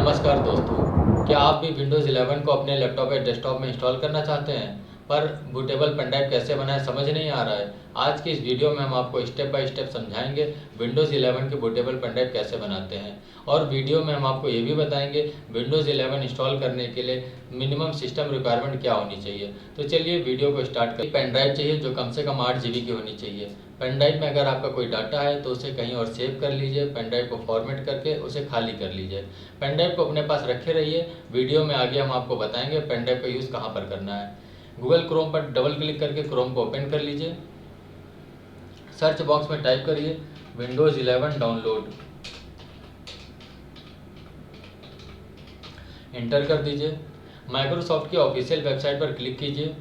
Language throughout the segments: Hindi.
नमस्कार दोस्तों, क्या आप भी विंडोज़ 11 को अपने लैपटॉप या डेस्कटॉप में इंस्टॉल करना चाहते हैं पर बूटेबल पेन ड्राइव कैसे बनाएं समझ नहीं आ रहा है। आज की इस वीडियो में हम आपको स्टेप बाय स्टेप समझाएंगे विंडोज़ 11 के बूटेबल पेन ड्राइव कैसे बनाते हैं। और वीडियो में हम आपको ये भी बताएंगे विंडोज़ 11 इंस्टॉल करने के लिए मिनिमम सिस्टम रिक्वायरमेंट क्या होनी चाहिए। तो चलिए वीडियो को स्टार्ट करें। पेन ड्राइव चाहिए जो कम से कम 8 GB की होनी चाहिए। पेन ड्राइव में अगर आपका कोई डाटा है तो उसे कहीं और सेव कर लीजिए। पेन ड्राइव को फॉर्मेट करके उसे खाली कर लीजिए। पेन ड्राइव को अपने पास रखे रहिए। वीडियो में आगे हम आपको बताएंगे पेन ड्राइव का यूज़ कहाँ पर करना है। गूगल क्रोम पर डबल क्लिक करके क्रोम को ओपन कर लीजिए। सर्च बॉक्स में टाइप करिए विंडोज़ 11 डाउनलोड, इंटर कर दीजिए। माइक्रोसॉफ्ट की ऑफिशियल वेबसाइट पर क्लिक कीजिए।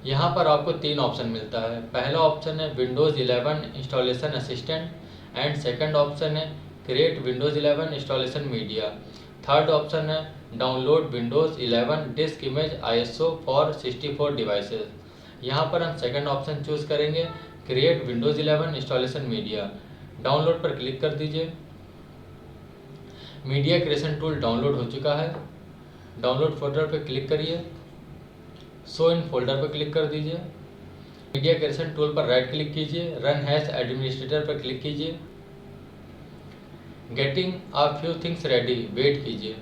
यहाँ पर आपको 3 ऑप्शन मिलता है। पहला ऑप्शन है Windows 11 installation assistant and second option है create Windows 11 installation media. Third option है download Windows 11 disk image ISO for 64 devices. यहाँ पर हम सेकंड ऑप्शन चूज़ करेंगे create Windows 11 installation media. Download पर क्लिक कर दीजिए। मीडिया क्रिएशन टूल डाउनलोड हो चुका है। डाउनलोड फोल्डर पर क्लिक करिए। शो इन फोल्डर पर क्लिक कर दीजिए। मीडिया क्रिएशन टूल पर राइट क्लिक कीजिए। रन हैज एडमिनिस्ट्रेटर पर क्लिक कीजिए। Getting a few things ready, wait कीजिए।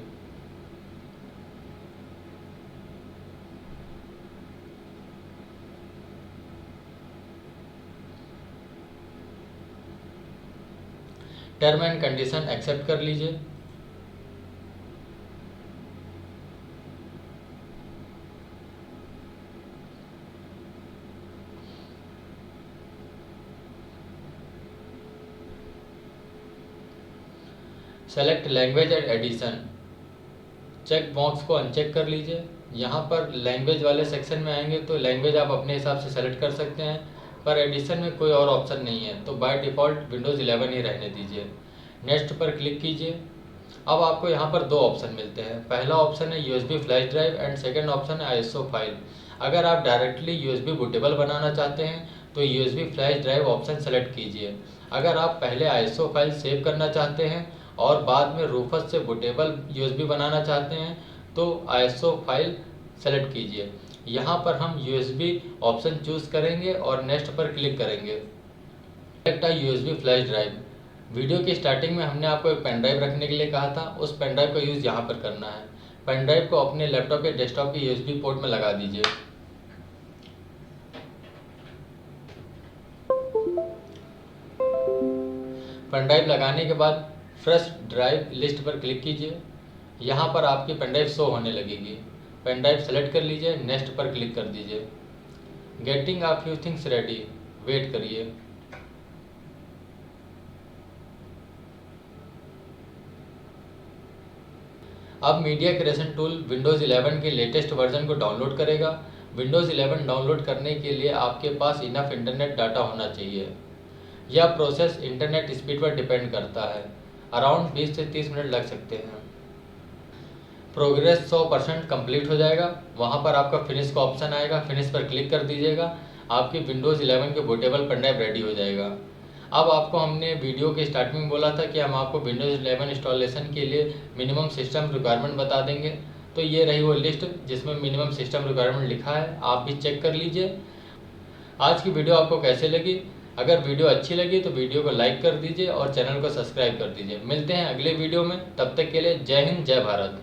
टर्म एंड कंडीशन एक्सेप्ट कर लीजिए। Select language and edition, check box को अनचेक कर लीजिए। यहाँ पर लैंग्वेज वाले सेक्शन में आएंगे तो लैंग्वेज आप अपने हिसाब से सेलेक्ट कर सकते हैं, पर एडिशन में कोई और ऑप्शन नहीं है तो बाय डिफ़ॉल्ट विंडोज़ 11 ही रहने दीजिए। नेक्स्ट पर क्लिक कीजिए। अब आपको यहाँ पर 2 ऑप्शन मिलते हैं। पहला ऑप्शन है USB flash drive and second option है ISO फाइल। अगर आप डायरेक्टली USB बूटेबल बनाना चाहते हैं तो USB flash drive option select कीजिए। अगर आप पहले ISO फाइल सेव करना चाहते हैं और बाद में रूफस से बूटेबल USB बनाना चाहते हैं तो ISO फाइल सेलेक्ट कीजिए। यहाँ पर हम USB ऑप्शन चूज़ करेंगे और नेक्स्ट पर क्लिक करेंगे। Select a USB flash drive. Video की स्टार्टिंग में हमने आपको एक पेन ड्राइव रखने के लिए कहा था, उस पेन ड्राइव का यूज़ यहाँ पर करना है। पेन ड्राइव को अपने लैपटॉप या डेस्कटॉप के USB पोर्ट में लगा दीजिए। पेन ड्राइव लगाने के बाद फ्रेश ड्राइव लिस्ट पर क्लिक कीजिए। यहाँ पर आपकी पेन ड्राइव शो होने लगेगी। पेन ड्राइव सेलेक्ट कर लीजिए। नेक्स्ट पर क्लिक कर दीजिए। Getting a few things ready, wait करिए। अब मीडिया क्रिएशन टूल विंडोज़ 11 के लेटेस्ट वर्जन को डाउनलोड करेगा। विंडोज़ 11 डाउनलोड करने के लिए आपके पास इनफ इंटरनेट डाटा होना चाहिए। यह प्रोसेस इंटरनेट स्पीड पर डिपेंड करता है। अराउंड 20 से 30 मिनट लग सकते हैं। प्रोग्रेस 100% कंप्लीट हो जाएगा। वहाँ पर आपका फिनिश का ऑप्शन आएगा, फिनिश पर क्लिक कर दीजिएगा। आपकी विंडोज़ 11 के बूटेबल पेन ड्राइव रेडी हो जाएगा। अब आपको हमने वीडियो के स्टार्टिंग में बोला था कि हम आपको विंडोज़ 11 इंस्टॉलेशन के लिए मिनिमम सिस्टम रिक्वायरमेंट बता देंगे। तो ये रही वो लिस्ट जिसमें मिनिमम सिस्टम रिक्वायरमेंट लिखा है, आप भी चेक कर लीजिए। आज की वीडियो आपको कैसे लगी? अगर वीडियो अच्छी लगी तो वीडियो को लाइक कर दीजिए और चैनल को सब्सक्राइब कर दीजिए। मिलते हैं अगले वीडियो में, तब तक के लिए जय हिंद, जय भारत।